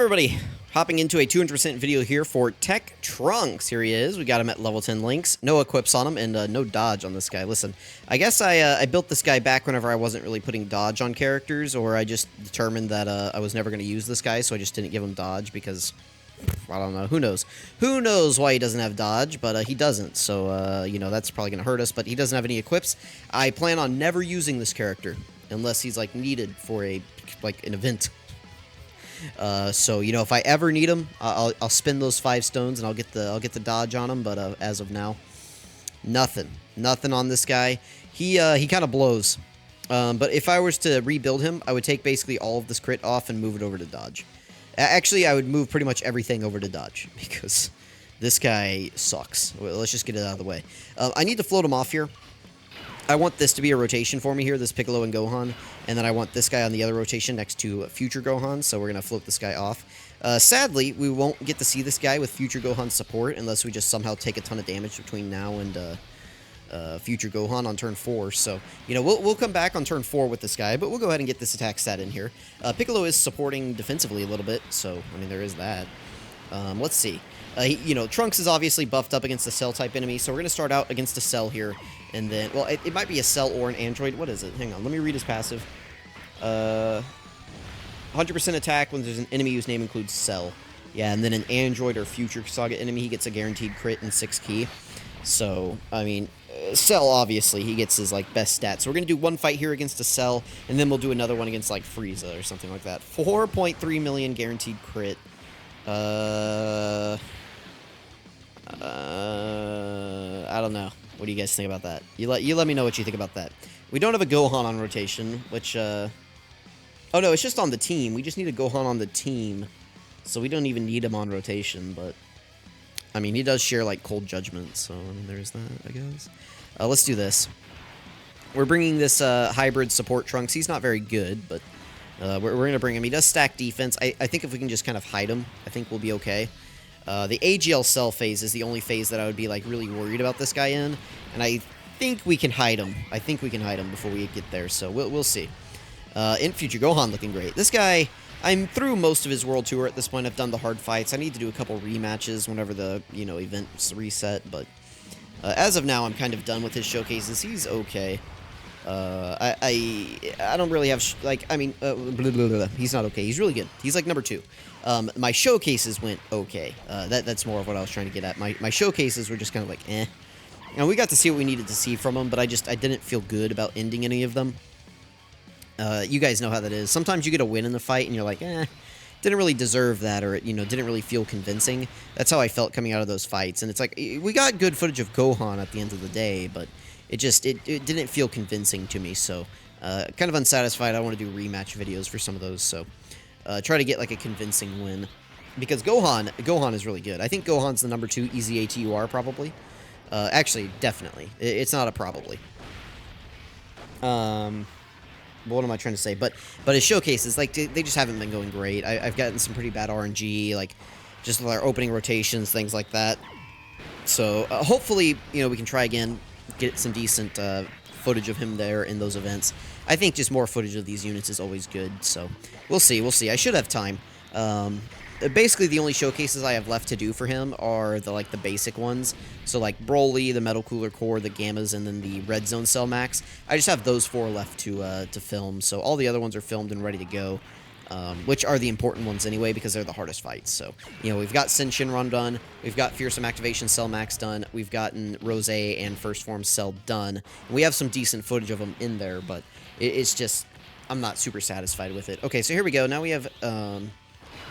everybody, hopping into a 200% video here for TEQ Trunks. Here he is. We got him at level 10 links. No equips on him and no dodge on this guy. Listen, I guess I built this guy back whenever I wasn't really putting dodge on characters, or I just determined that I was never going to use this guy, so I just didn't give him dodge because, I don't know, who knows? Who knows why he doesn't have dodge, but he doesn't, so, you know, that's probably going to hurt us, but he doesn't have any equips. I plan on never using this character unless he's, like, needed for a, like, an event. So you know, if I ever need him, I'll spin those 5 stones and I'll get the dodge on him. But as of now, nothing on this guy. He kind of blows. But if I was to rebuild him, I would take basically all of this crit off and move it over to dodge. Actually, I would move pretty much everything over to dodge because this guy sucks. Well, let's just get it out of the way. I need to float him off here. I want this to be a rotation for me here, this Piccolo and Gohan, and then I want this guy on the other rotation next to future Gohan, so we're going to float this guy off. Sadly, we won't get to see this guy with future Gohan support unless we just somehow take a ton of damage between now and future Gohan on turn 4, so, you know, we'll come back on turn 4 with this guy, but we'll go ahead and get this attack stat in here. Piccolo is supporting defensively a little bit, so, I mean, there is that. Let's see. You know, Trunks is obviously buffed up against a Cell-type enemy, so we're going to start out against a Cell here, and then, well, it might be a Cell or an Android. What is it? Hang on, let me read his passive. 100% attack when there's an enemy whose name includes Cell. Yeah, and then an Android or future Saga enemy, he gets a guaranteed crit and 6 key. So, I mean, Cell, obviously, he gets his, like, best stats. So we're going to do one fight here against a Cell, and then we'll do another one against, like, Frieza or something like that. 4.3 million guaranteed crit. I don't know. What do you guys think about that? You let me know what you think about that. We don't have a Gohan on rotation, which, oh no, it's just on the team. We just need a Gohan on the team, so we don't even need him on rotation, but, I mean, he does share, like, Cold Judgment, so, I mean, there's that, I guess. Let's do this. We're bringing this, hybrid support Trunks. He's not very good, but, we're going to bring him. He does stack defense. I think if we can just kind of hide him, I think we'll be okay. The AGL Cell phase is the only phase that I would be, like, really worried about this guy in, and I think we can hide him. I think we can hide him before we get there, so we'll see. In future, Gohan looking great. This guy, I'm through most of his World Tour at this point. I've done the hard fights. I need to do a couple rematches whenever the, you know, events reset, but as of now, I'm kind of done with his showcases. He's okay. I don't really have, like, I mean, blah, blah, blah. He's not okay. He's really good. He's, like, number 2. My showcases went okay. That's more of what I was trying to get at. My showcases were just kind of like, eh. And we got to see what we needed to see from them, but I didn't feel good about ending any of them. You guys know how that is. Sometimes you get a win in the fight, and you're like, eh, didn't really deserve that, or, you know, didn't really feel convincing. That's how I felt coming out of those fights. And it's like, we got good footage of Gohan at the end of the day, but it didn't feel convincing to me, so kind of unsatisfied. I want to do rematch videos for some of those, so try to get, like, a convincing win. Because Gohan is really good. I think Gohan's the number 2 EZA TUR, probably. Actually, definitely. It's not a probably. What am I trying to say? But his showcases, like, they just haven't been going great. I've gotten some pretty bad RNG, like, just with our opening rotations, things like that. So, hopefully, you know, we can try again, get some decent footage of him there in those events. I think just more footage of these units is always good, so we'll see. I should have time. Basically, the only showcases I have left to do for him are the basic ones. So, like, Broly, the Metal Cooler Core, the Gammas, and then the Red Zone Cell Max. I just have those 4 left to film, so all the other ones are filmed and ready to go. Which are the important ones anyway, because they're the hardest fights. So, you know, we've got Sin Shinron done, we've got Fearsome Activation Cell Max done, we've gotten Rose and First Form Cell done, and we have some decent footage of them in there, but it's just, I'm not super satisfied with it. Okay, so here we go. Now we have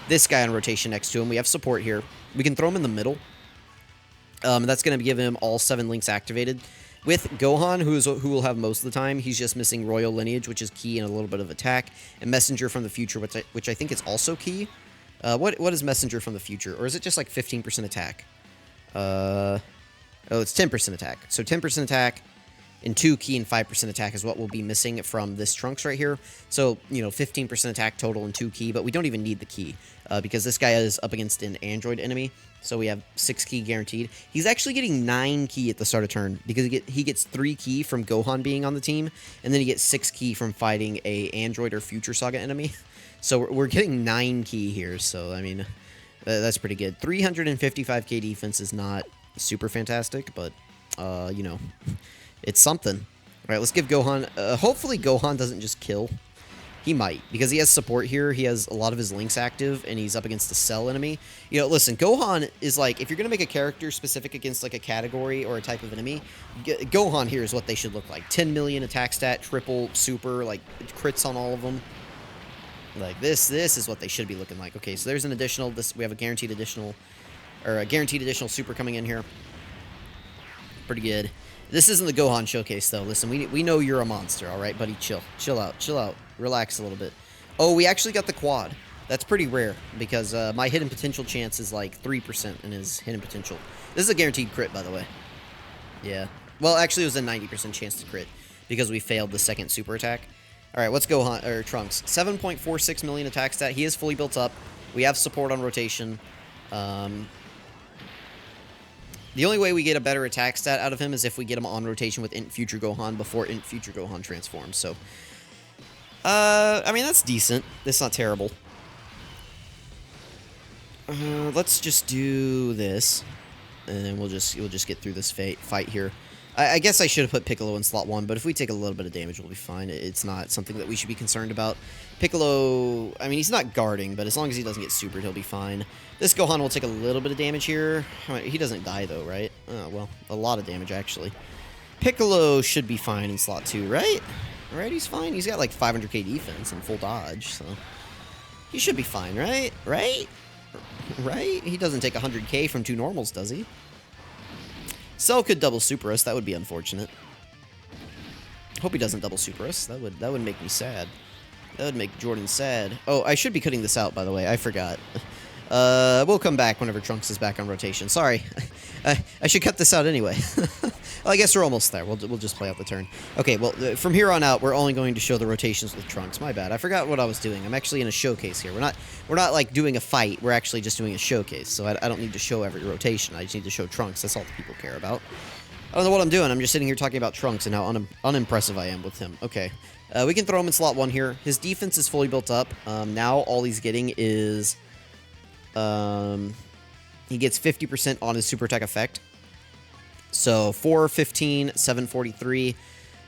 this guy on rotation next to him. We have support here. We can throw him in the middle. That's going to give him all 7 links activated. With Gohan, who will have most of the time, he's just missing Royal Lineage, which is key, and a little bit of attack, and Messenger from the Future, which I think is also key. What is Messenger from the Future? Or is it just like 15% attack? Oh, it's 10% attack. So 10% attack, and 2 key and 5% attack is what we'll be missing from this Trunks right here. So, you know, 15% attack total and 2 key, but we don't even need the key, because this guy is up against an Android enemy. So we have 6 key guaranteed. He's actually getting 9 key at the start of turn, because he gets 3 key from Gohan being on the team, and then he gets 6 key from fighting a Android or Future Saga enemy. So we're getting 9 key here, so, I mean, that's pretty good. 355k defense is not super fantastic, but, you know, it's something. All right, let's give Gohan... hopefully Gohan doesn't just kill. He might, because he has support here. He has a lot of his links active, and he's up against a Cell enemy. You know, listen, Gohan is like, if you're going to make a character specific against, like, a category or a type of enemy, Gohan here is what they should look like. 10 million attack stat, triple, super, like, crits on all of them. Like, this is what they should be looking like. Okay, so there's an additional, we have a guaranteed additional super coming in here. Pretty good. This isn't the Gohan showcase, though. Listen, we know you're a monster, all right, buddy? Chill out. Relax a little bit. Oh, we actually got the quad. That's pretty rare, because my hidden potential chance is like 3% in his hidden potential. This is a guaranteed crit, by the way. Yeah. Well, actually, it was a 90% chance to crit, because we failed the second super attack. All right, let's go, Trunks. 7.46 million attack stat. He is fully built up. We have support on rotation. The only way we get a better attack stat out of him is if we get him on rotation with Int Future Gohan before Int Future Gohan transforms. So, I mean, that's decent. That's not terrible. Let's just do this, and then we'll just get through this fight here. I guess I should have put Piccolo in slot 1, but if we take a little bit of damage, we'll be fine. It's not something that we should be concerned about. Piccolo, I mean, he's not guarding, but as long as he doesn't get supered, he'll be fine. This Gohan will take a little bit of damage here. He doesn't die, though, right? Oh, well, a lot of damage, actually. Piccolo should be fine in slot 2, right? Right, he's fine. He's got, like, 500k defense and full dodge, so... he should be fine, right? Right? He doesn't take 100k from 2 normals, does he? Cell could double super us. That would be unfortunate. Hope he doesn't double super us. That would make me sad. That would make Jordan sad. Oh, I should be cutting this out, by the way. I forgot. We'll come back whenever Trunks is back on rotation. Sorry. I should cut this out anyway. Well, I guess we're almost there. We'll just play out the turn. Okay, well, from here on out, we're only going to show the rotations with Trunks. My bad. I forgot what I was doing. I'm actually in a showcase here. We're not like doing a fight. We're actually just doing a showcase. So I don't need to show every rotation. I just need to show Trunks. That's all the people care about. I don't know what I'm doing. I'm just sitting here talking about Trunks and how unimpressive I am with him. Okay. We can throw him in slot 1 here. His defense is fully built up. Now all he's getting is... he gets 50% on his super attack effect. So 415, 743.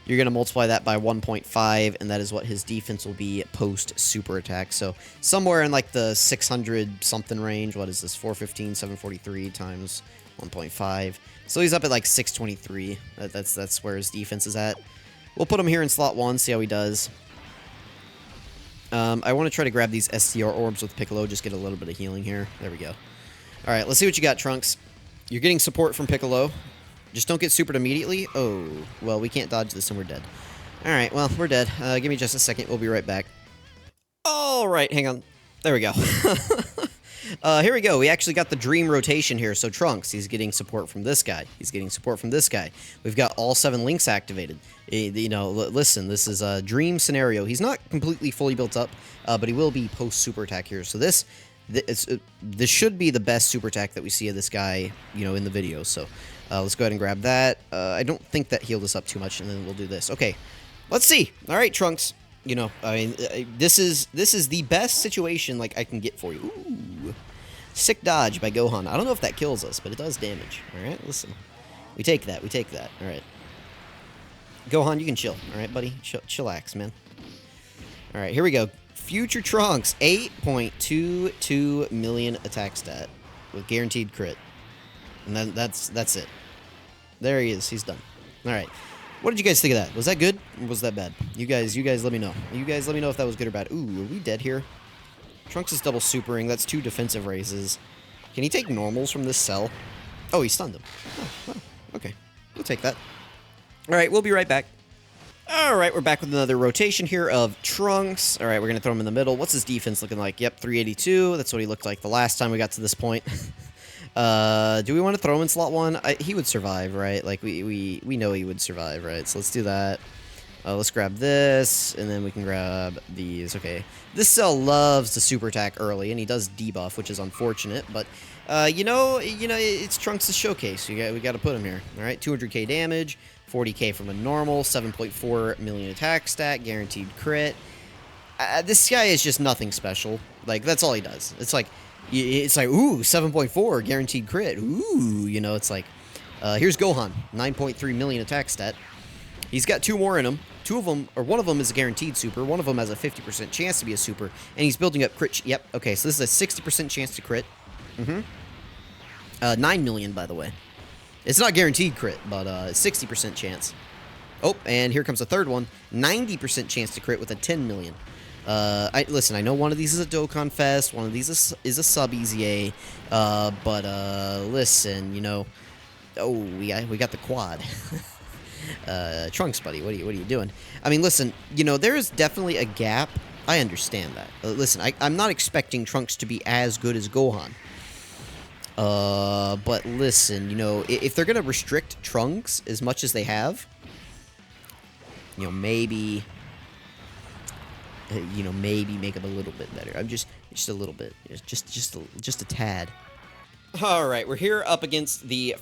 You're going to multiply that by 1.5, and that is what his defense will be post super attack. So somewhere in like the 600 something range. What is this? 415, 743 times 1.5. So he's up at like 623. That's where his defense is at. We'll put him here in slot 1, see how he does. I want to try to grab these STR orbs with Piccolo, just get a little bit of healing here. There we go. All right, let's see what you got, Trunks. You're getting support from Piccolo. Just don't get supered immediately. Oh, well, we can't dodge this and we're dead. All right, well, we're dead. Give me just a second. We'll be right back. All right, hang on. There we go. Here we go. We actually got the dream rotation here. So Trunks, he's getting support from this guy. He's getting support from this guy. We've got all 7 links activated. You know, listen, this is a dream scenario. He's not completely fully built up, but he will be post super attack here. So this should be the best super attack that we see of this guy, you know, in the video. So let's go ahead and grab that. I don't think that healed us up too much, and then we'll do this. Okay, let's see. All right, Trunks. You know, I mean, this is the best situation like I can get for you. Ooh, sick dodge by Gohan. I don't know if that kills us, but it does damage. All right, listen, we take that. We take that. All right, Gohan, you can chill. All right, buddy, chillax, man. All right, here we go. Future Trunks, 8.22 million attack stat with guaranteed crit, and then that's it. There he is. He's done. All right. What did you guys think of that? Was that good or was that bad? You guys let me know. You guys let me know if that was good or bad. Ooh, are we dead here? Trunks is double supering. That's 2 defensive raises. Can he take normals from this cell? Oh, he stunned him. Oh, well, okay. We'll take that. All right, we'll be right back. All right, we're back with another rotation here of Trunks. All right, we're going to throw him in the middle. What's his defense looking like? Yep, 382. That's what he looked like the last time we got to this point. Do we want to throw him in slot 1? He would survive, right? Like, we know he would survive, right? So let's do that. Let's grab this, and then we can grab these. Okay. This cell loves to super attack early, and he does debuff, which is unfortunate, but, you know, it's Trunks' showcase. We got to put him here. All right, 200k damage, 40k from a normal, 7.4 million attack stat, guaranteed crit. This guy is just nothing special. Like, that's all he does. It's like, ooh, 7.4 guaranteed crit. Ooh, you know, it's like, here's Gohan, 9.3 million attack stat. He's got 2 more in him. 2 of them, or 1 of them is a guaranteed super. 1 of them has a 50% chance to be a super, and he's building up crit. Yep. Okay, so this is a 60% chance to crit. 9 million, by the way. It's not guaranteed crit, but 60% chance. Oh, and here comes a third one. 90% chance to crit with a 10 million. Listen, I know one of these is a Dokkan Fest, one of these is a sub EZA, but listen, you know, oh, we got the quad. Trunks, buddy, what are you doing? I mean, listen, you know, there is definitely a gap. I understand that. Listen, I'm not expecting Trunks to be as good as Gohan. But listen, you know, if they're gonna restrict Trunks as much as they have, you know, maybe make him a little bit better. I'm just a little bit, just a tad. All right, we're here up against the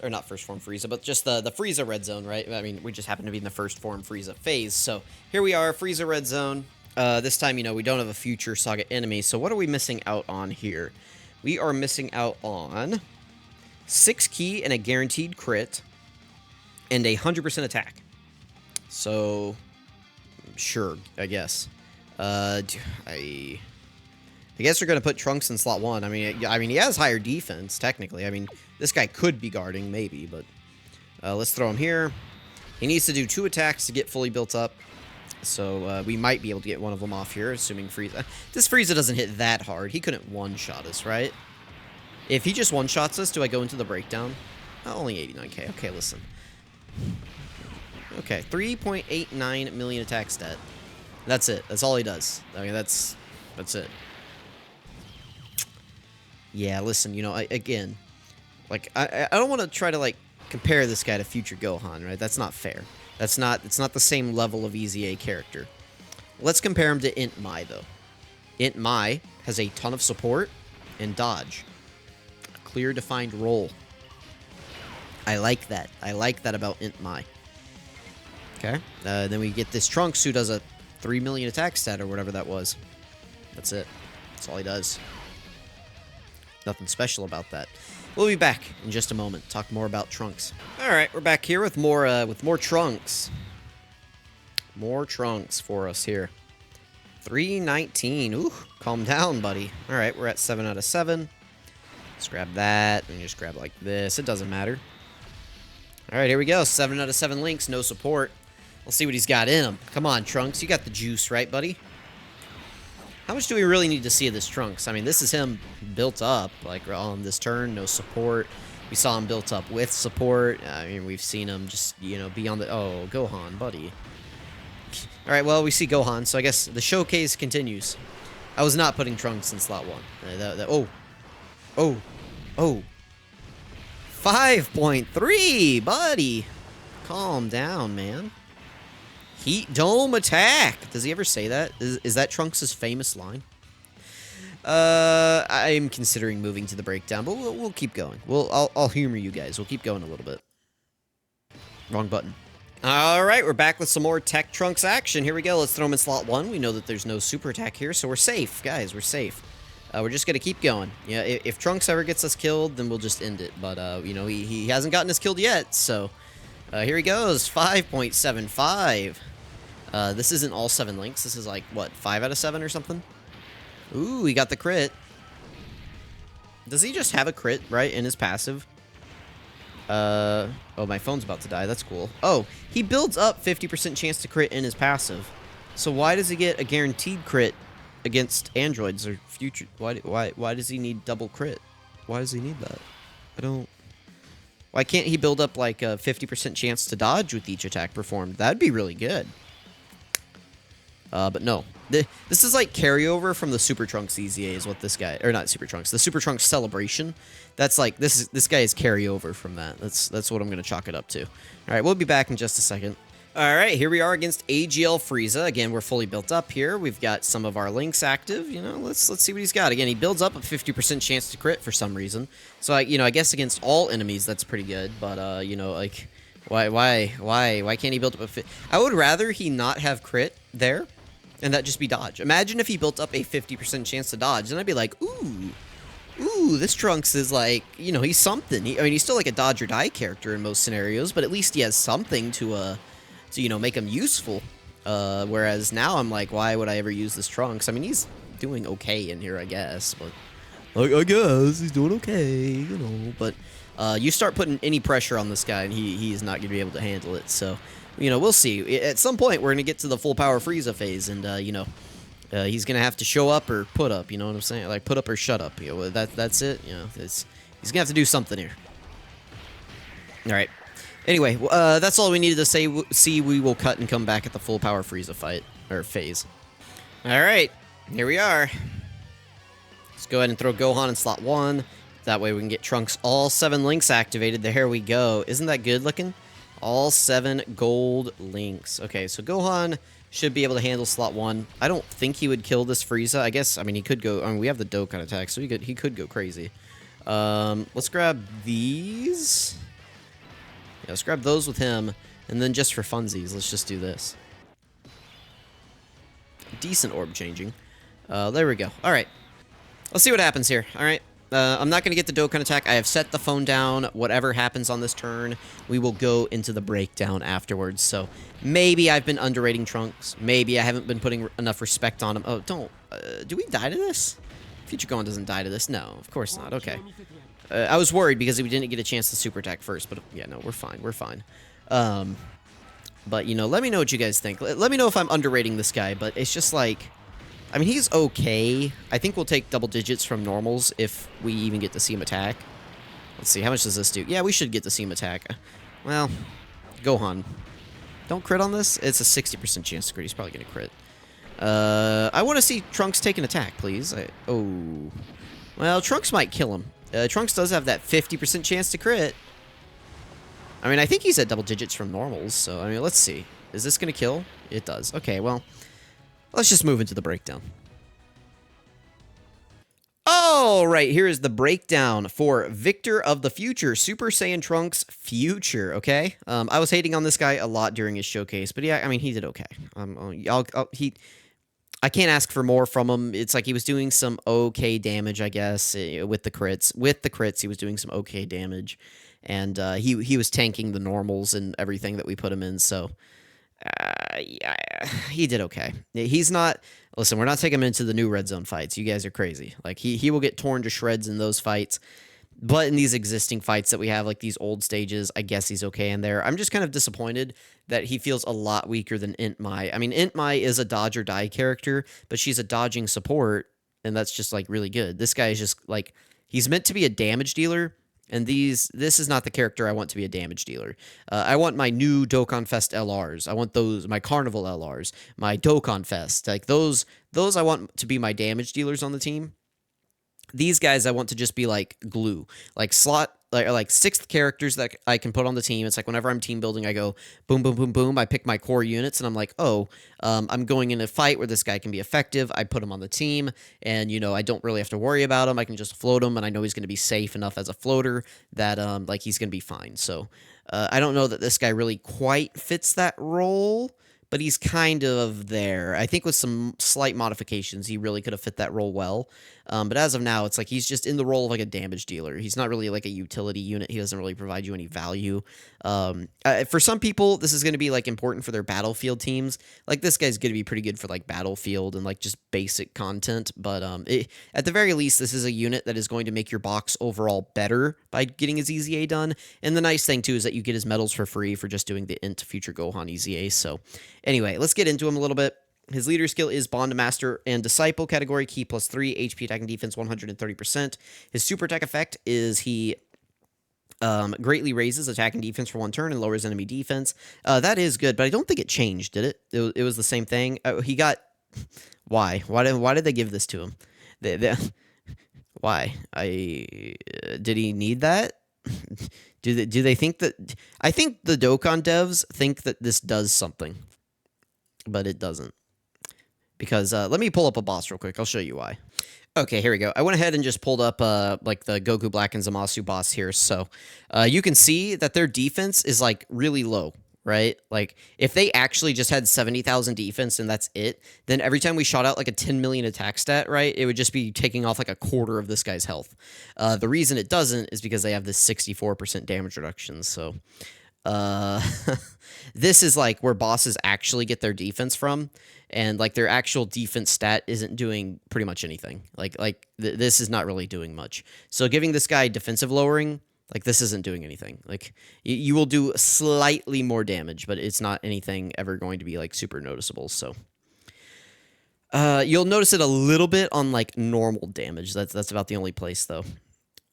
not first form Frieza, but just the Frieza Red Zone, right? I mean, we just happen to be in the first form Frieza phase. So here we are, Frieza Red Zone. This time, you know, we don't have a future Saga enemy. So what are we missing out on here? We are missing out on 6 key and a guaranteed crit and a 100% attack. So, sure, I guess. I guess we're going to put Trunks in slot 1. I mean, he has higher defense, technically. I mean, this guy could be guarding, maybe, but let's throw him here. He needs to do 2 attacks to get fully built up, so we might be able to get one of them off here, assuming Frieza... This Frieza doesn't hit that hard. He couldn't one-shot us, right? If he just one-shots us, do I go into the breakdown? Oh, only 89k. Okay, listen. Okay, 3.89 million attack stat. That's it. That's all he does. I mean, that's it. Yeah, listen, you know, again, like, I don't want to try to, like, compare this guy to future Gohan, right? That's not fair. It's not the same level of EZA character. Let's compare him to Int Mai, though. Int Mai has a ton of support and dodge. A clear, defined role. I like that. I like that about Int Mai. Okay. Then we get this Trunks who does a 3 million attack stat or whatever that was. That's it. That's all he does. Nothing special about that. We'll be back in just a moment. Talk more about Trunks. All right, we're back here with more Trunks. More Trunks for us here. 319. Ooh, calm down, buddy. All right, we're at 7 out of 7. Let's grab that and just grab like this. It doesn't matter. All right, here we go. 7 out of 7 links, no support. We'll see what he's got in him. Come on, Trunks. You got the juice, right, buddy? How much do we really need to see of this Trunks? I mean, this is him built up, like, on this turn, no support. We saw him built up with support. I mean, we've seen him just, you know, be on the... Oh, Gohan, buddy. All right, well, we see Gohan, so I guess the showcase continues. I was not putting Trunks in slot 1. Oh. 5.3, buddy. Calm down, man. Heat Dome attack. Does he ever say that? Is that Trunks' famous line? I'm considering moving to the breakdown, but we'll keep going. I'll humor you guys. We'll keep going a little bit. Wrong button. All right, we're back with some more TEQ Trunks action. Here we go. Let's throw him in slot 1. We know that there's no super attack here, so we're safe, guys. We're safe. We're just gonna keep going. Yeah, if Trunks ever gets us killed, then we'll just end it. But you know, he hasn't gotten us killed yet, so here he goes. 5.75. This isn't all 7 links. This is like, what, 5 out of 7 or something? Ooh, he got the crit. Does he just have a crit, right, in his passive? Oh, my phone's about to die. That's cool. Oh, he builds up 50% chance to crit in his passive. So why does he get a guaranteed crit against androids or future? Why does he need double crit? Why does he need that? I don't... Why can't he build up like a 50% chance to dodge with each attack performed? That'd be really good. But no. This is like carryover from the Super Trunks EZA is what this guy... Or not Super Trunks. The Super Trunks Celebration. That's like... This guy is carryover from that. That's what I'm going to chalk it up to. Alright, we'll be back in just a second. Alright, here we are against AGL Frieza. Again, we're fully built up here. We've got some of our links active. You know, let's see what he's got. Again, he builds up a 50% chance to crit for some reason. So, I guess against all enemies, that's pretty good. But, you know, like... Why can't he build up a... I would rather he not have crit there. and that just be dodge. Imagine if he built up a 50% chance to dodge, then I'd be like, ooh, this Trunks is like, you know, he's something. I mean, he's still like a dodge or die character in most scenarios, but at least he has something to you know, make him useful. Whereas now I'm like, why would I ever use this Trunks? I mean, he's doing okay in here, I guess, but I guess he's doing okay, you know. But you start putting any pressure on this guy, and he's not going to be able to handle it. So, you know, we'll see. At some point, we're going to get to the full power Frieza phase, and you know, he's going to have to show up or put up. You know what I'm saying? Like put up or shut up. You know, that's it. You know, he's going to have to do something here. All right. Anyway, that's all we needed to say. See, we will cut and come back at the full power Frieza fight or phase. All right, here we are. Let's go ahead and throw Gohan in slot 1. That way we can get Trunks all 7 links activated. There we go. Isn't that good looking? All 7 gold links. Okay, so Gohan should be able to handle slot 1. I don't think he would kill this Frieza. I guess, I mean, he could go. I mean, we have the Dokkan attack, so he could go crazy. Let's grab these. Yeah, let's grab those with him, and then just for funsies, let's just do this. Decent orb changing. There we go. All right. Let's see what happens here. All right. I'm not going to get the Dokkan attack. I have set the phone down. Whatever happens on this turn, we will go into the breakdown afterwards. So maybe I've been underrating Trunks. Maybe I haven't been putting enough respect on him. Oh, don't. Do we die to this? Future Gohan doesn't die to this. No, of course not. Okay. I was worried because we didn't get a chance to super attack first, but yeah, no, we're fine. We're fine. But, you know, let me know what you guys think. Let me know if I'm underrating this guy, but it's just like, I mean, he's okay. I think we'll take double digits from normals if we even get to see him attack. Let's see, how much does this do? Yeah, we should get to see him attack. Well, Gohan. Don't crit on this? It's a 60% chance to crit. He's probably going to crit. I want to see Trunks take an attack, please. Oh. Well, Trunks might kill him. Trunks does have that 50% chance to crit. I mean, I think he's at double digits from normals, so, I mean, let's see. Is this going to kill? It does. Okay, well, let's just move into the breakdown. All right, here is the breakdown for Victor of the Future, Super Saiyan Trunks Future, okay? I was hating on this guy a lot during his showcase, but yeah, I mean, he did okay. I can't ask for more from him. It's like he was doing some okay damage, I guess, with the crits. With the crits, he was doing some okay damage. And he was tanking the normals and everything that we put him in, so yeah, he did okay. He's not... Listen, we're not taking him into the new Red Zone fights. You guys are crazy. Like, he will get torn to shreds in those fights. But in these existing fights that we have, like these old stages, I guess he's okay in there. I'm just kind of disappointed that he feels a lot weaker than Int Mai. I mean, Int Mai is a dodge or die character, but she's a dodging support, and that's just, like, really good. This guy is just, like, he's meant to be a damage dealer, and this is not the character I want to be a damage dealer. I want my new Dokkan Fest LRs. I want those, my Carnival LRs, my Dokkan Fest. Like, those I want to be my damage dealers on the team. These guys I want to just be like glue, like slot, like sixth characters that I can put on the team. It's like whenever I'm team building, I go boom, boom, boom, boom. I pick my core units, and I'm like, oh, I'm going in a fight where this guy can be effective. I put him on the team, and you know I don't really have to worry about him. I can just float him, and I know he's going to be safe enough as a floater that like he's going to be fine. So I don't know that this guy really quite fits that role, but he's kind of there. I think with some slight modifications, he really could have fit that role well. But as of now, it's like he's just in the role of like a damage dealer. He's not really like a utility unit. He doesn't really provide you any value. For some people, this is going to be like important for their battlefield teams. Like this guy's going to be pretty good for like battlefield and like just basic content. But at the very least, this is a unit that is going to make your box overall better by getting his EZA done. And the nice thing too is that you get his medals for free for just doing the Int Future Gohan EZA. So anyway, let's get into him a little bit. His leader skill is Bond Master and Disciple category, key +3, HP attack and defense 130%. His super attack effect is he greatly raises attack and defense for 1 turn and lowers enemy defense. That is good, but I don't think it changed, did it? It was the same thing. He got... Why? Why did they give this to him? Why? Did he need that? Do they think that... I think the Dokkan devs think that this does something, but it doesn't. Because, let me pull up a boss real quick. I'll show you why. Okay, here we go. I went ahead and just pulled up, like, the Goku Black and Zamasu boss here. So, you can see that their defense is, like, really low, right? Like, if they actually just had 70,000 defense and that's it, then every time we shot out like a 10 million attack stat, right, it would just be taking off like a quarter of this guy's health. The reason it doesn't is because they have this 64% damage reduction. So, uh, this is like where bosses actually get their defense from, and like their actual defense stat isn't doing pretty much anything. This is not really doing much. So giving this guy defensive lowering, like, this isn't doing anything. Like, you will do slightly more damage, but it's not anything ever going to be like super noticeable. So you'll notice it a little bit on like normal damage. That's about the only place though.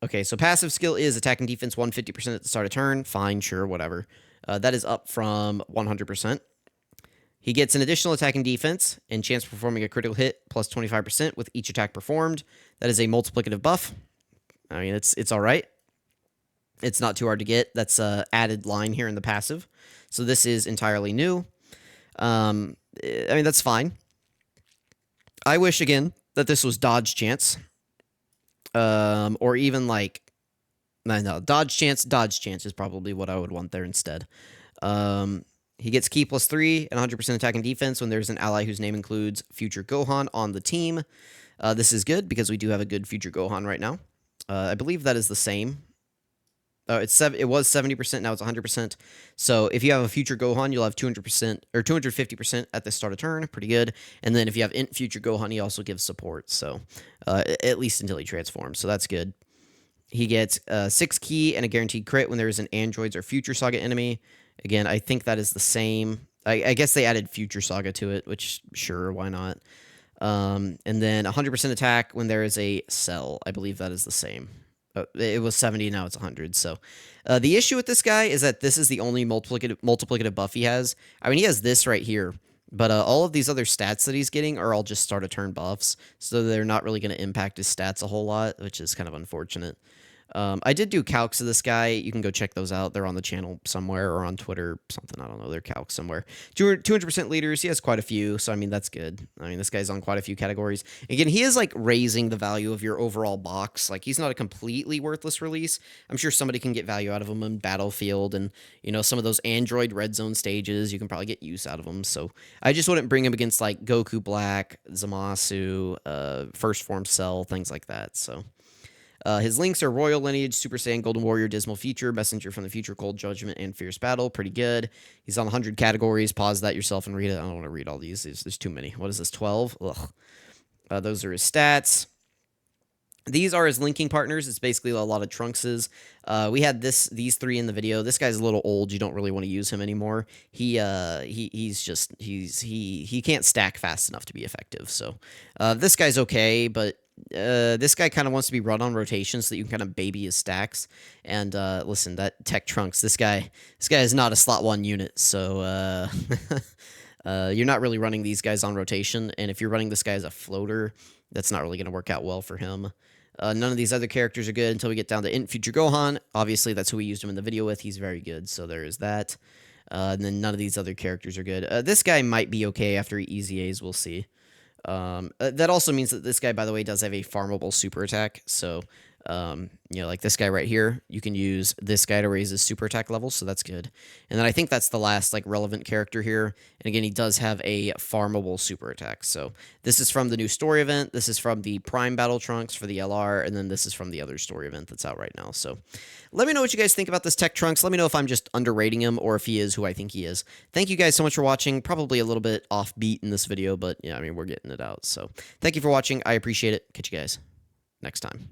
Okay, so passive skill is attack and defense 150% at the start of turn. Fine, sure, whatever. That is up from 100%. He gets an additional attack and defense and chance of performing a critical hit plus 25% with each attack performed. That is a multiplicative buff. I mean, it's all right. It's not too hard to get. That's a added line here in the passive. So this is entirely new. I mean, that's fine. I wish, again, that this was dodge chance. Or even like, no, dodge chance is probably what I would want there instead. He gets Ki +3 and 100% attack and defense when there's an ally whose name includes Future Gohan on the team. This is good because we do have a good Future Gohan right now. I believe that is the same. It was 70%, now it's 100%. So if you have a Future Gohan, you'll have 200% or 250% at the start of turn. Pretty good. And then if you have Int Future Gohan, he also gives support. So at least until he transforms. So that's good. He gets 6 Ki and a guaranteed crit when there is an Androids or Future Saga enemy. Again, I think that is the same. I guess they added Future Saga to it, which, sure, why not? And then 100% attack when there is a Cell. I believe that is the same. It was 70, now it's 100. So the issue with this guy is that this is the only multiplicative buff he has. I mean, he has this right here, but all of these other stats that he's getting are all just start of turn buffs, so they're not really going to impact his stats a whole lot, which is kind of unfortunate. I did do calcs of this guy. You can go check those out. They're on the channel somewhere or on Twitter, something. I don't know. They're calcs somewhere. 200% leaders. He has quite a few. So, I mean, that's good. I mean, this guy's on quite a few categories. Again, he is like raising the value of your overall box. Like, he's not a completely worthless release. I'm sure somebody can get value out of him in Battlefield and, you know, some of those Android Red Zone stages. You can probably get use out of him. So, I just wouldn't bring him against like Goku Black, Zamasu, First Form Cell, things like that. So, his links are Royal Lineage, Super Saiyan, Golden Warrior, Dismal Future, Messenger from the Future, Cold Judgment, and Fierce Battle. Pretty good. He's on 100 categories. Pause that yourself and read it. I don't want to read all these. There's too many. What is this, 12? Ugh. Those are his stats. These are his linking partners. It's basically a lot of Trunkses. We had these three in the video. This guy's a little old. You don't really want to use him anymore. He can't stack fast enough to be effective. So this guy's okay, but this guy kind of wants to be run on rotation so that you can kind of baby his stacks. And listen, that TEQ Trunks, this guy is not a slot 1 unit, so you're not really running these guys on rotation. And if you're running this guy as a floater, that's not really going to work out well for him. None of these other characters are good until we get down to Int Future Gohan. Obviously, that's who we used him in the video with. He's very good, so there is that. And then none of these other characters are good. This guy might be okay after he EZAs. We'll see. That also means that this guy, by the way, does have a farmable super attack. So, you know, like this guy right here, you can use this guy to raise his super attack level. So that's good. And then I think that's the last like relevant character here. And again, he does have a farmable super attack. So this is from the new story event. This is from the Prime Battle Trunks for the LR. And then this is from the other story event that's out right now. So let me know what you guys think about this TEQ Trunks. Let me know if I'm just underrating him or if he is who I think he is. Thank you guys so much for watching. Probably a little bit offbeat in this video, but yeah, I mean, we're getting it out. So thank you for watching. I appreciate it. Catch you guys next time.